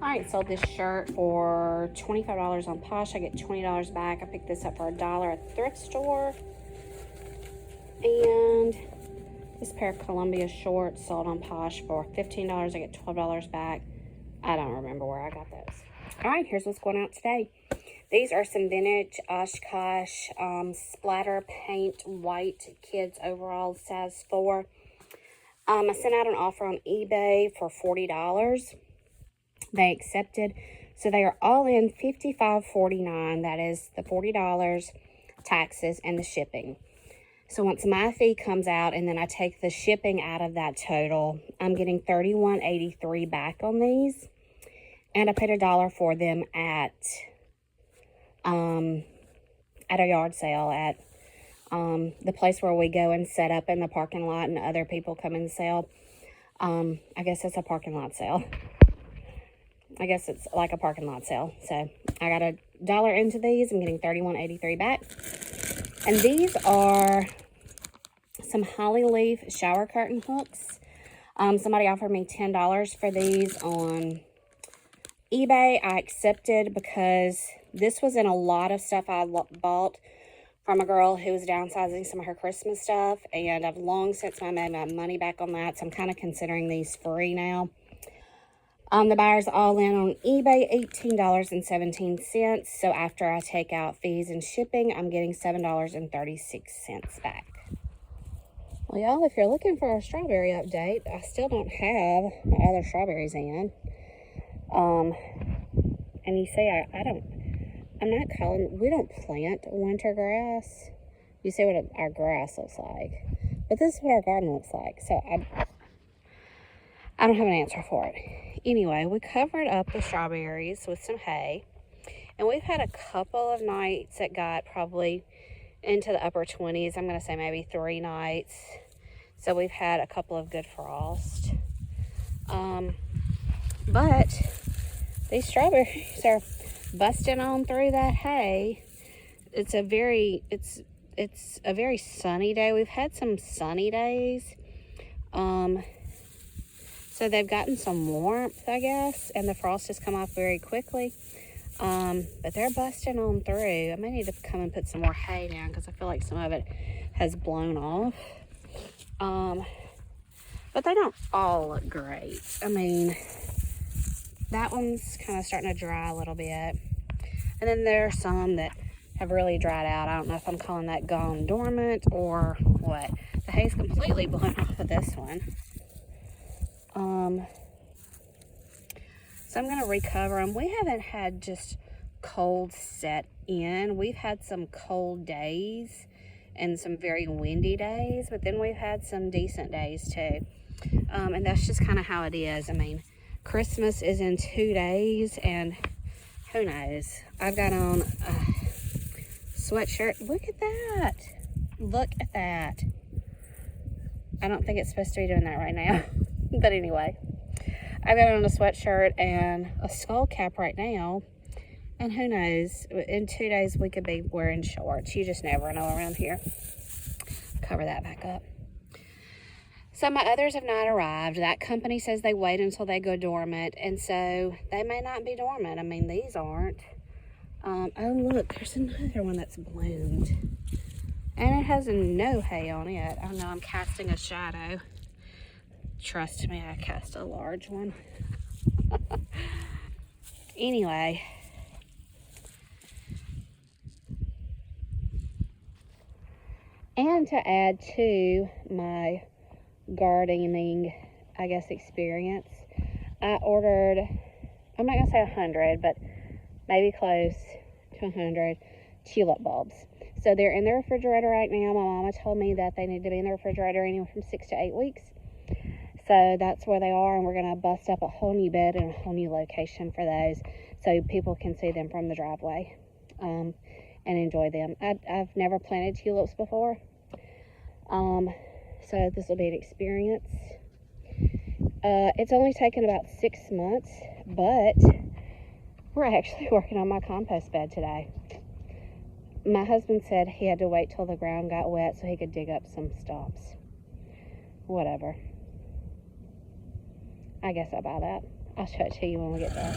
Alright, sold this shirt for $25 on Posh. I get $20 back. I picked this up for $1 at the thrift store. And this pair of Columbia shorts sold on Posh for $15. I get $12 back. I don't remember where I got those. Alright, here's what's going out today. These are some vintage Oshkosh splatter paint white kids overalls, size 4. I sent out an offer on eBay for $40. They accepted, so they are all in $55.49. That is the $40, taxes, and the shipping. So once my fee comes out and then I take the shipping out of that total, I'm getting $31.83 back on these. And I paid $1 for them at a yard sale at the place where we go and set up in the parking lot and other people come and sell. I guess it's a parking lot sale. I guess it's like a parking lot sale. So I got $1 into these. I'm getting $31.83 back. And these are some holly leaf shower curtain hooks. Somebody offered me $10 for these on eBay. I accepted because this was in a lot of stuff I bought from a girl who was downsizing some of her Christmas stuff. And I've long since made my money back on that. So I'm kind of considering these free now. The buyer's all in on eBay, $18.17. So after I take out fees and shipping, I'm getting $7.36 back. Well, y'all, if you're looking for a strawberry update, I still don't have my other strawberries in. And you see, we don't plant winter grass. You see what our grass looks like. But this is what our garden looks like. So I don't have an answer for it. Anyway, we covered up the strawberries with some hay. And we've had a couple of nights that got probably into the upper 20s. I'm going to say maybe 3 nights. So we've had a couple of good frost. But these strawberries are busting on through that hay. It's a very sunny day. We've had some sunny days. So they've gotten some warmth, I guess, and the frost has come off very quickly. But they're busting on through. I may need to come and put some more hay down because I feel like some of it has blown off. But they don't all look great. I mean, that one's kind of starting to dry a little bit. And then there are some that have really dried out. I don't know if I'm calling that gone dormant or what. The hay's completely blown off of this one. So I'm going to recover them. We haven't had just cold set in. We've had some cold days and some very windy days, but then we've had some decent days too. And that's just kind of how it is. I mean, Christmas is in 2 days, and who knows? I've got on a sweatshirt. Look at that. Look at that. I don't think it's supposed to be doing that right now. But anyway, I've got on a sweatshirt and a skull cap right now. And who knows? In 2 days, we could be wearing shorts. You just never know around here. Cover that back up. So my others have not arrived. That company says they wait until they go dormant. And so they may not be dormant. I mean, these aren't. Oh, look, there's another one that's bloomed. And it has no hay on it. I know I'm casting a shadow. Trust me, I cast a large one. Anyway. And to add to my gardening, I guess, experience, I ordered, I'm not going to say 100, but maybe close to 100 tulip bulbs. So they're in the refrigerator right now. My mama told me that they need to be in the refrigerator anywhere from 6 to 8 weeks. So that's where they are, and we're going to bust up a whole new bed and a whole new location for those so people can see them from the driveway and enjoy them. I've never planted tulips before, so this will be an experience. It's only taken about 6 months, but we're actually working on my compost bed today. My husband said he had to wait till the ground got wet so he could dig up some stumps. Whatever. I guess I'll buy that. I'll show it to you when we get there.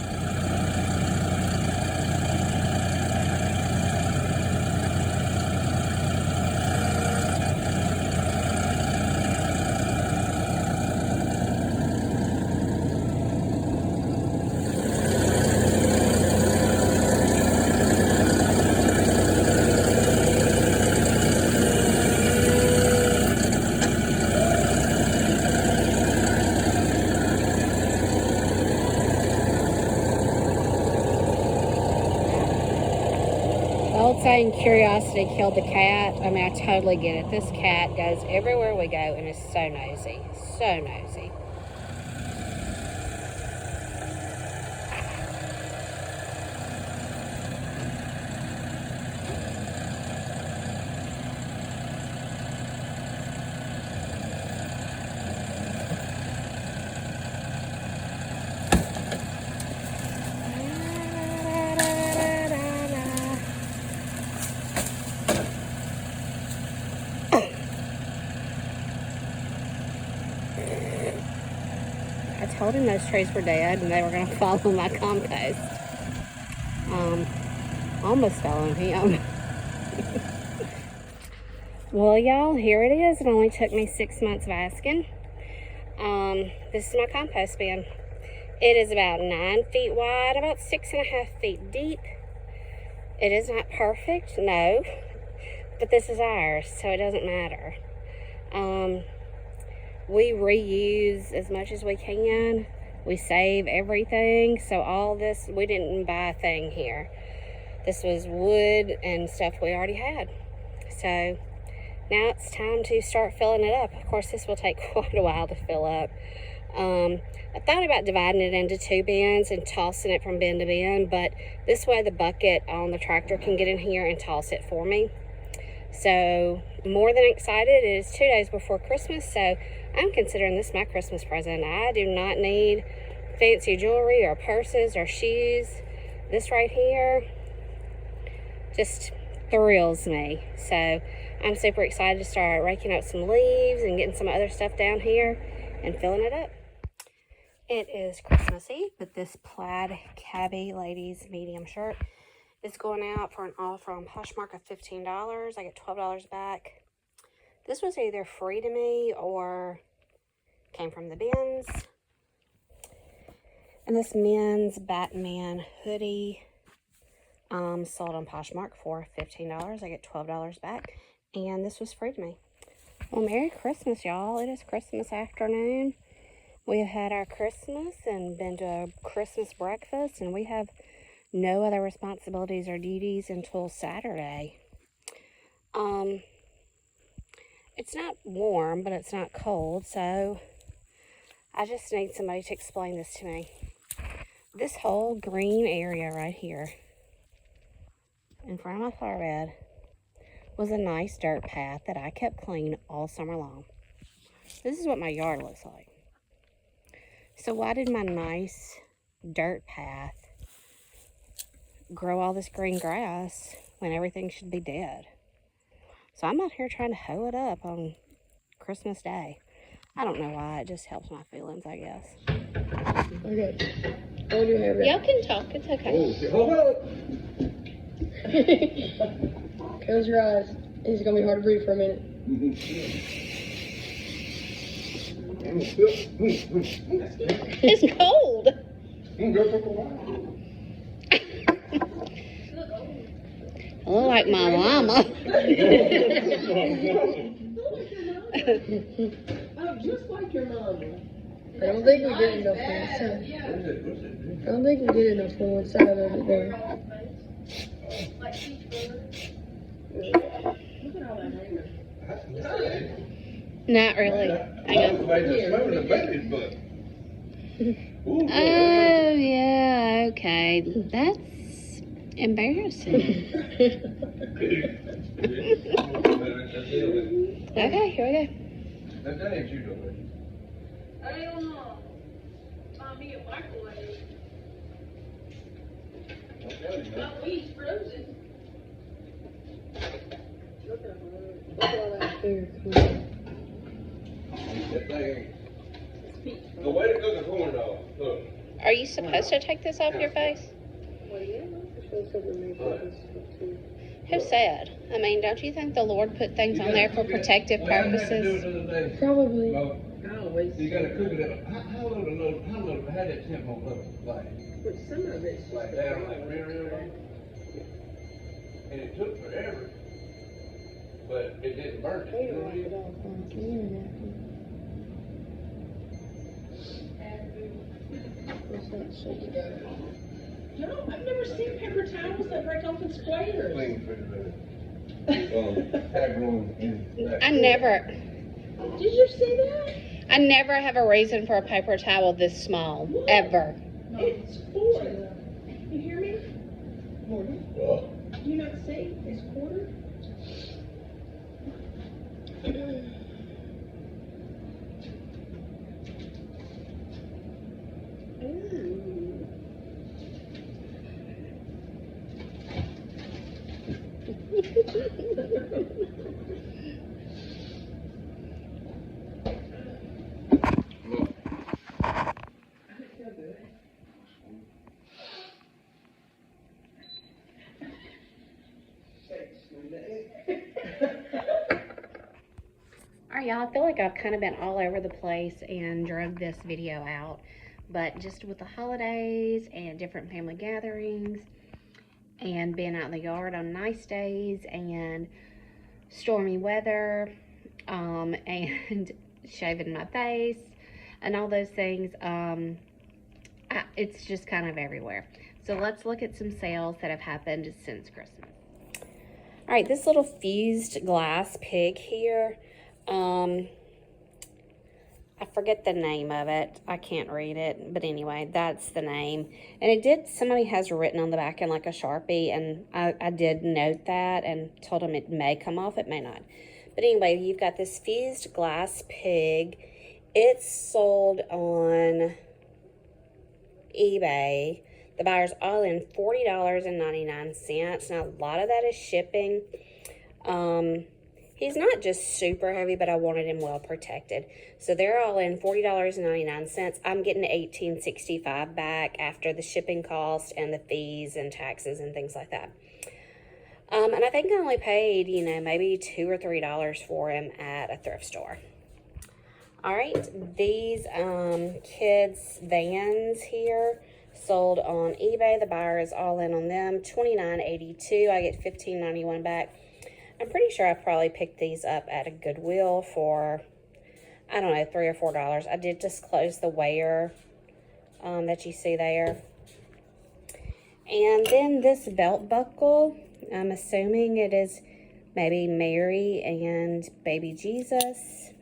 Old saying, curiosity killed the cat. I mean, I totally get it. This cat goes everywhere we go and is so nosy. So nosy. I told him those trees were dead and they were going to fall on my compost. Almost fell on him. Well, y'all, here it is. It only took me 6 months of asking. This is my compost bin. It is about 9 feet wide, about 6.5 feet deep. It is not perfect, no, but this is ours, so it doesn't matter. We reuse as much as we can. We save everything. So all this, we didn't buy a thing here. This was wood and stuff we already had. So now it's time to start filling it up. Of course, this will take quite a while to fill up. I thought about dividing it into 2 bins and tossing it from bin to bin, but this way the bucket on the tractor can get in here and toss it for me. So more than excited. It is 2 days before Christmas, so I'm considering this my Christmas present. I do not need fancy jewelry or purses or shoes. This right here just thrills me. So I'm super excited to start raking up some leaves and getting some other stuff down here and filling it up. It is Christmas Eve, but this plaid cabbie ladies medium shirt is going out for an offer on Poshmark of $15. I get $12 back. This was either free to me or came from the bins. And this men's Batman hoodie sold on Poshmark for $15. I get $12 back. And this was free to me. Well, Merry Christmas, y'all. It is Christmas afternoon. We have had our Christmas and been to a Christmas breakfast, and we have no other responsibilities or duties until Saturday. It's not warm, but it's not cold, so I just need somebody to explain this to me. This whole green area right here in front of my flower bed was a nice dirt path that I kept clean all summer long. This is what my yard looks like. So why did my nice dirt path grow all this green grass when everything should be dead? So I'm out here trying to hoe it up on Christmas Day. I don't know why. It just helps my feelings, I guess. Okay. Hold your hair back. Y'all can talk. It's okay. Hold up. Close your eyes. It's going to be hard to breathe for a minute. It's cold. I look like my mama. Just like your mama. I don't think we get enough on one side. I don't think we get enough on one side of it there. Not really. Hang on. Oh, yeah, okay. That's embarrassing. Okay, here we go. I don't know. Mommy, a microwave. My weed's frozen. Look at all that food. The way to cook a corn dog. Look. Are you supposed to take this off your face? Well, yeah, for sure something made for this too. Who said? I mean, don't you think the Lord put things on there for protective purposes? Probably. You gotta cook it up. How that temp on look like? But some of it's just Like down, like real. And it took forever. But it didn't burn it. You know what I mean? What's that shit? No, I've never seen paper towels that break off in squares. Clean refrigerator. Tag room. I never Did you see that? have a reason for a paper towel this small, ever. It's 4. You hear me? Oh. Do you not see? It's quarter. Alright, y'all, I feel like I've kind of been all over the place and drug this video out, but just with the holidays and different family gatherings and being out in the yard on nice days and stormy weather, and shaving my face and all those things, it's just kind of everywhere. So let's look at some sales that have happened since Christmas. All right, this little fused glass pig here, I forget the name of it. I can't read it, but anyway, that's the name. And somebody has written on the back in like a Sharpie, and I did note that and told them it may come off, it may not. But anyway, you've got this fused glass pig. It's sold on eBay. The buyer's all in $40.99. Now, a lot of that is shipping. He's not just super heavy, but I wanted him well protected. So they're all in $40.99. I'm getting $18.65 back after the shipping cost and the fees and taxes and things like that. And I think I only paid, maybe $2 or $3 for him at a thrift store. All right, these kids' vans here sold on eBay. The buyer is all in on them, $29.82. I get $15.91 back. I'm pretty sure I probably picked these up at a Goodwill for, I don't know, $3 or $4. I did disclose the weigher that you see there. And then this belt buckle, I'm assuming it is maybe Mary and baby Jesus.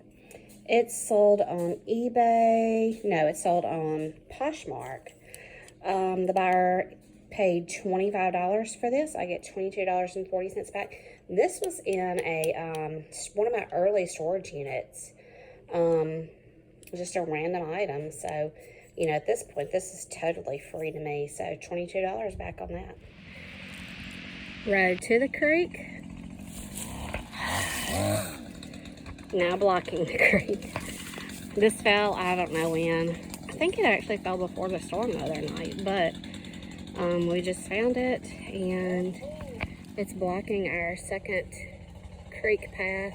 It's sold on eBay. No, it's sold on Poshmark. The buyer paid $25 for this. I get $22.40 back. This was in a one of my early storage units. Just a random item. So, at this point, this is totally free to me. So, $22 back on that. Road to the creek. Now blocking the creek. This fell, I don't know when. I think it actually fell before the storm the other night, but we just found it, and it's blocking our second creek path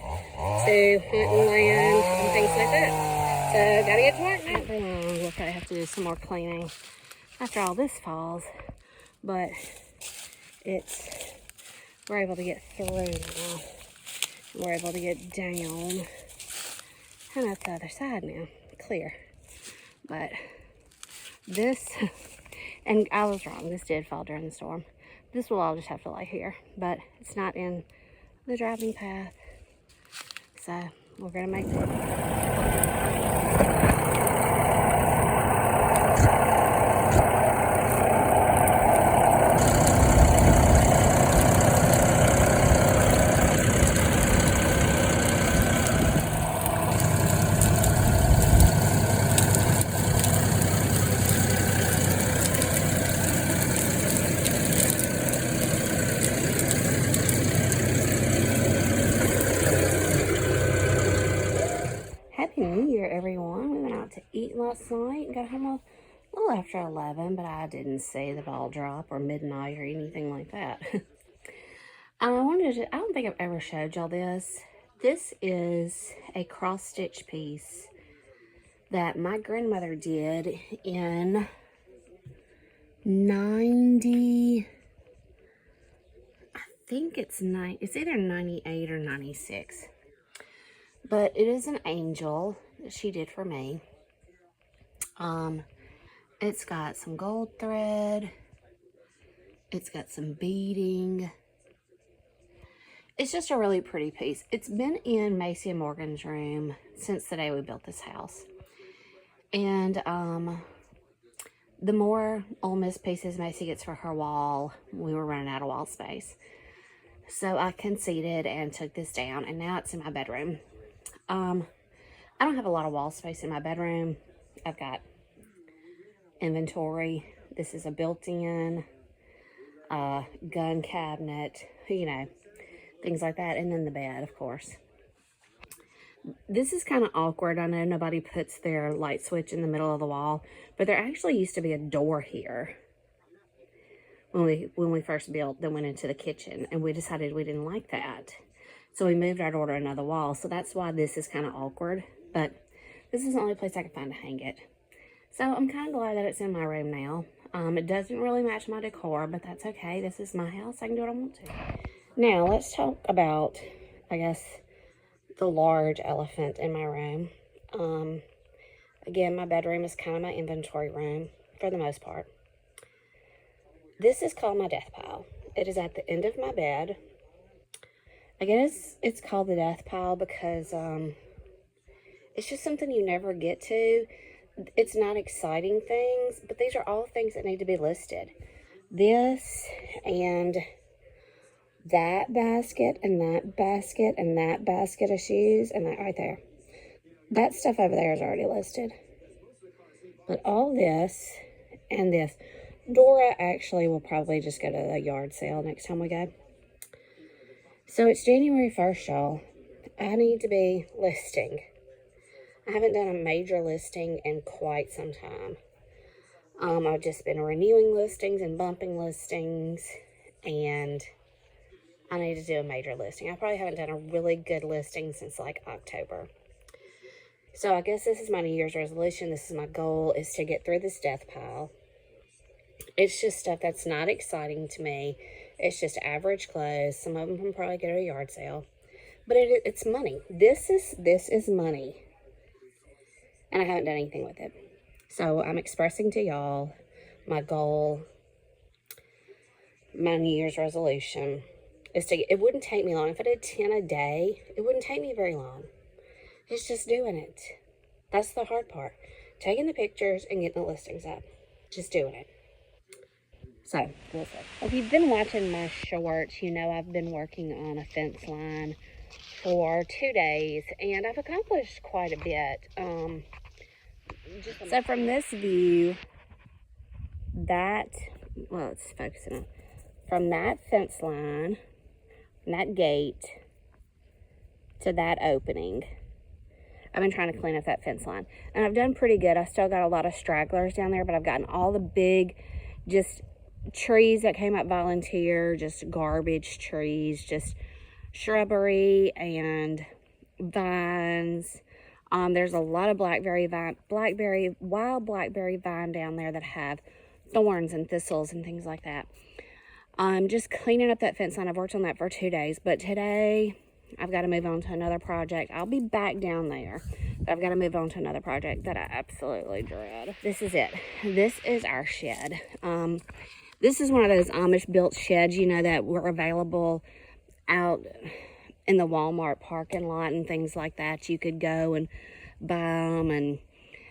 to hunting land and things like that. So, gotta get to work now. Not for long. Look, I have to do some more cleaning after all this falls, but we're able to get through now. We're able to get down, and that's the other side now, clear. But this, and I was wrong, this did fall during the storm. This will all just have to lay here, but it's not in the driving path, so we're gonna make it. Happy New Year, everyone. We went out to eat last night and got home a little after after 11, but I didn't see the ball drop or midnight or anything like that. I don't think I've ever showed y'all this. This is a cross-stitch piece that my grandmother did in 90, I think it's either 98 or 96. But it is an angel that she did for me. It's got some gold thread. It's got some beading. It's just a really pretty piece. It's been in Macy and Morgan's room since the day we built this house. And the more Ole Miss pieces Macy gets for her wall, we were running out of wall space. So I conceded and took this down, and now it's in my bedroom. I don't have a lot of wall space in my bedroom. I've got inventory. This is a built-in gun cabinet, you know, things like that. And then the bed, of course. This is kind of awkward. I know nobody puts their light switch in the middle of the wall, but there actually used to be a door here when we first built that went into the kitchen, and we decided we didn't like that. So we moved our door to another wall. So that's why this is kind of awkward, but this is the only place I could find to hang it. So I'm kind of glad that it's in my room now. It doesn't really match my decor, but that's okay. This is my house. I can do what I want to. Now, let's talk about, I guess, the large elephant in my room. Again, my bedroom is kind of my inventory room for the most part. This is called my death pile. It is at the end of my bed. I guess it's called the death pile because it's just something you never get to. It's not exciting things, but these are all things that need to be listed. This and that basket and that basket and that basket of shoes and that right there. That stuff over there is already listed. But all this and this. Dora actually will probably just go to the yard sale next time we go. So it's January 1st, y'all. I need to be listing. I haven't done a major listing in quite some time. I've just been renewing listings and bumping listings, and I need to do a major listing. I probably haven't done a really good listing since like October. So I guess this is my New Year's resolution. This is my goal, is to get through this death pile. It's just stuff that's not exciting to me. It's just average clothes. Some of them can probably go to a yard sale. But it's money. This is money. And I haven't done anything with it. So I'm expressing to y'all my goal, my New Year's resolution, is to, it wouldn't take me long. If I did 10 a day, it wouldn't take me very long. It's just doing it. That's the hard part. Taking the pictures and getting the listings up. Just doing it. So, we'll see. If you've been watching my shorts, you know I've been working on a fence line for 2 days, and I've accomplished quite a bit. So from this view, it's focusing on, from that fence line, from that gate to that opening, I've been trying to clean up that fence line, and I've done pretty good. I still got a lot of stragglers down there, but I've gotten all the big, just trees that came up volunteer, just garbage trees, just shrubbery and vines. There's a lot of wild blackberry vine down there that have thorns and thistles and things like that. I'm just cleaning up that fence line. I've worked on that for 2 days, but today I've got to move on to another project. I'll be back down there, but I've got to move on to another project that I absolutely dread. This is it. This is our shed. This is one of those Amish built sheds, you know, that were available out in the Walmart parking lot and things like that. You could go and buy them and,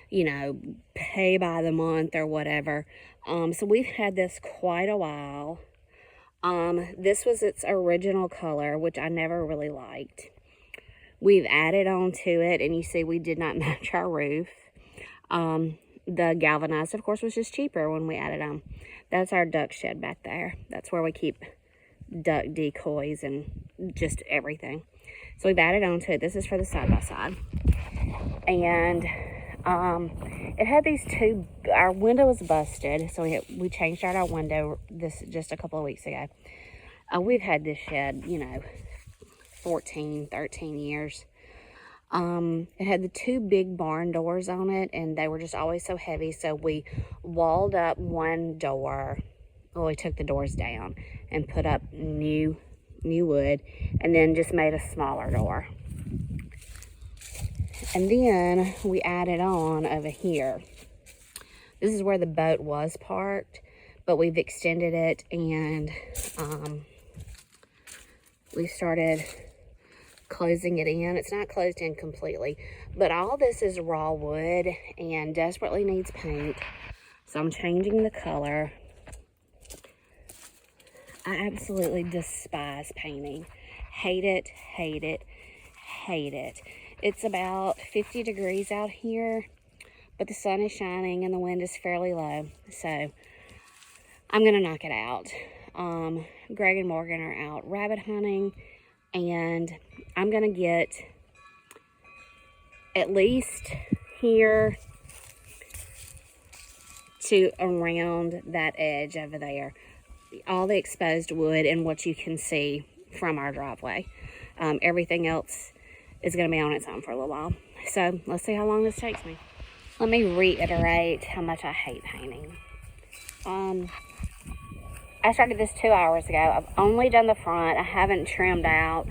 you know, pay by the month or whatever. So we've had this quite a while. This was its original color, which I never really liked. We've added on to it, and you see we did not match our roof. The galvanized, of course, was just cheaper when we added on. That's our duck shed back there. That's where we keep duck decoys and just everything. So we've added on to it. This is for the side-by-side. And It had these two, our window was busted, so we changed out our window this just a couple of weeks ago. We've had this shed, 14, 13 years. It had the two big barn doors on it, and they were just always so heavy, so we walled up one door. Well, we took the doors down and put up new wood, and then just made a smaller door. And then we added on over here. This is where the boat was parked, but we've extended it, and we started closing it in. It's not closed in completely, but all this is raw wood and desperately needs paint. So I'm changing the color. I absolutely despise painting. Hate it, hate it, hate it. It's about 50 degrees out here, but the sun is shining and the wind is fairly low. So I'm gonna knock it out. Greg and Morgan are out rabbit hunting, and I'm gonna get at least here to around that edge over there. All the exposed wood and what you can see from our driveway. Everything else is going to be on its own for a little while. So let's see how long this takes me. Let me reiterate how much I hate painting. I started this 2 hours ago. I've only done the front. I haven't trimmed out.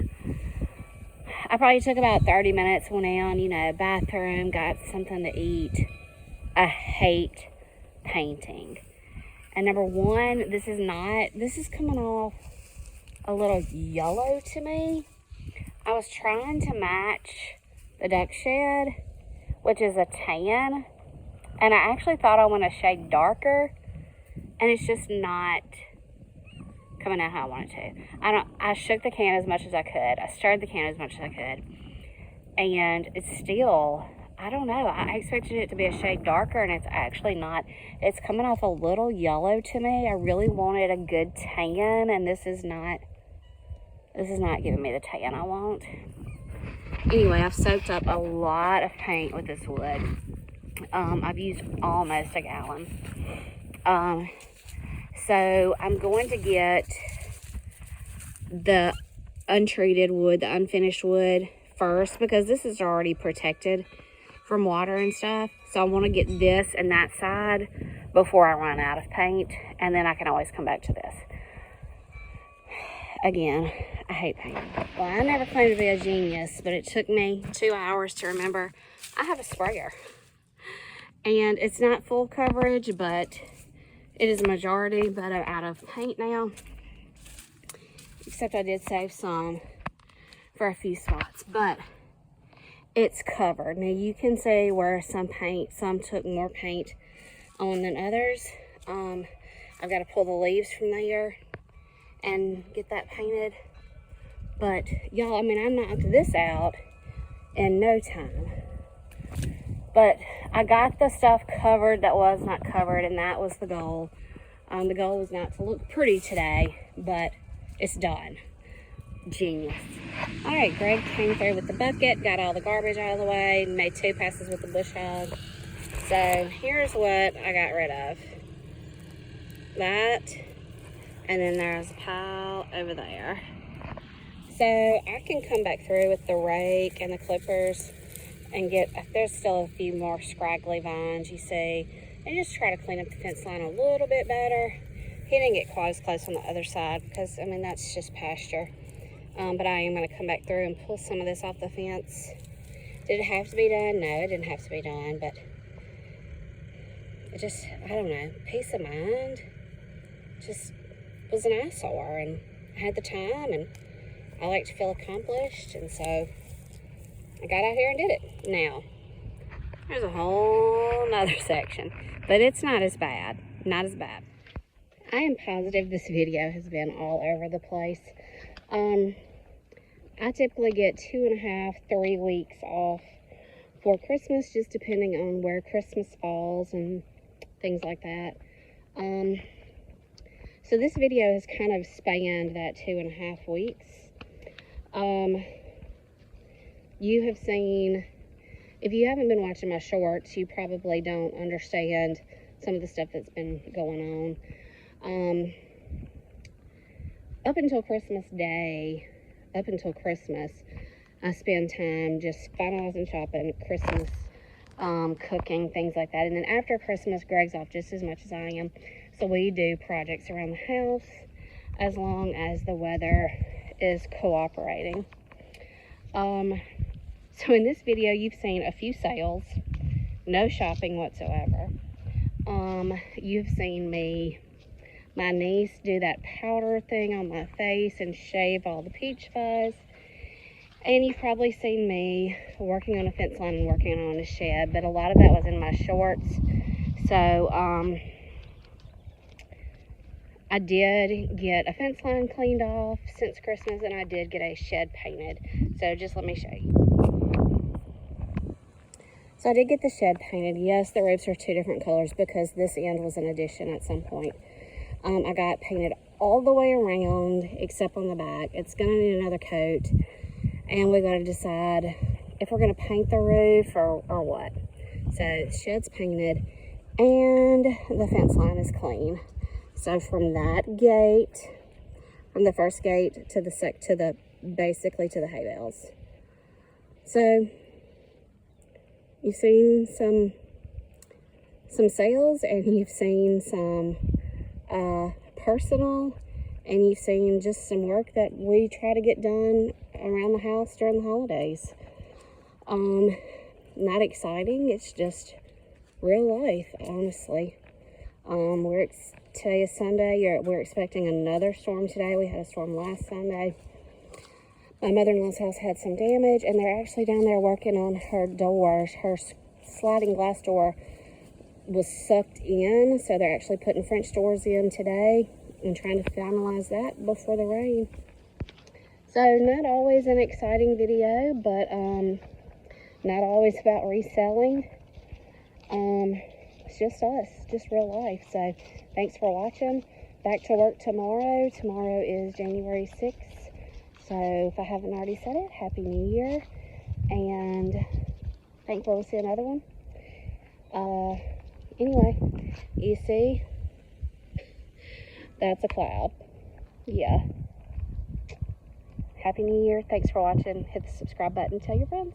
I probably took about 30 minutes, went in, bathroom, got something to eat. I hate painting. And number one, this is coming off a little yellow to me. I was trying to match the duck shed, which is a tan, and I actually thought I went a shade darker, and it's just not coming out how I want it to. I shook the can as much as I could. I stirred the can as much as I could, and it's still, I don't know. I expected it to be a shade darker, and it's actually not. It's coming off a little yellow to me. I really wanted a good tan, and this is not giving me the tan I want. Anyway, I've soaked up a lot of paint with this wood. I've used almost a gallon. So I'm going to get the untreated wood, the unfinished wood first, because this is already protected from water and stuff. So I want to get this and that side before I run out of paint, and then I can always come back to this. Again, I hate painting. Well, I never claimed to be a genius, but it took me 2 hours to remember I have a sprayer. And it's not full coverage, but it is a majority, but I'm out of paint now. Except I did save some for a few spots, but it's covered. Now you can see where some took more paint on than others. I've got to pull the leaves from there and get that painted. But y'all, I knocked this out in no time. But I got the stuff covered that was not covered, and that was the goal. The goal was not to look pretty today, but it's done. Genius. All right, Greg came through with the bucket, got all the garbage out of the way, made 2 passes with the bush hog. So here's what I got rid of. That, and then there's a pile over there. So I can come back through with the rake and the clippers and there's still a few more scraggly vines, you see, and just try to clean up the fence line a little bit better. He didn't get quite as close on the other side because, that's just pasture. But I am going to come back through and pull some of this off the fence. Did it have to be done? No, it didn't have to be done, but it just, I don't know, peace of mind just was an eyesore, and I had the time, and I like to feel accomplished, and so I got out here and did it. Now, there's a whole nother section, but it's not as bad. Not as bad. I am positive this video has been all over the place. I typically get 2.5, 3 weeks off for Christmas, just depending on where Christmas falls and things like that. So this video has kind of spanned that 2.5 weeks. You have seen if you haven't been watching my shorts, you probably don't understand some of the stuff that's been going on. Up until Christmas Day, up until Christmas, I spend time just finalizing shopping, Christmas, cooking, things like that. And then after Christmas, Greg's off just as much as I am. So we do projects around the house as long as the weather is cooperating. So in this video, you've seen a few sales, no shopping whatsoever. You've seen my niece do that powder thing on my face and shave all the peach fuzz. And you've probably seen me working on a fence line and working on a shed, but a lot of that was in my shorts. So, I did get a fence line cleaned off since Christmas, and I did get a shed painted. So just let me show you. So I did get the shed painted. Yes, the roofs are 2 different colors because this end was an addition at some point. I got painted all the way around except on the back. It's going to need another coat, and we got to decide if we're going to paint the roof or what. So the shed's painted and the fence line is clean. So from that gate, from the first gate to the basically to the hay bales. So you've seen some sales, and you've seen some personal, and you've seen just some work that we try to get done around the house during the holidays. Not exciting, it's just real life, honestly. Today is Sunday. We're expecting another storm today. We had a storm last Sunday. My mother-in-law's house had some damage, and they're actually down there working on her doors. Her sliding glass door was sucked in, so they're actually putting French doors in today and trying to finalize that before the rain. So not always an exciting video, but not always about reselling. It's just us, just real life. So thanks for watching. Back to work tomorrow. Tomorrow is January 6th. So if I haven't already said it, Happy New Year. And thankful we'll see another one. Anyway, you see, that's a cloud. Yeah. Happy New Year. Thanks for watching. Hit the subscribe button. Tell your friends.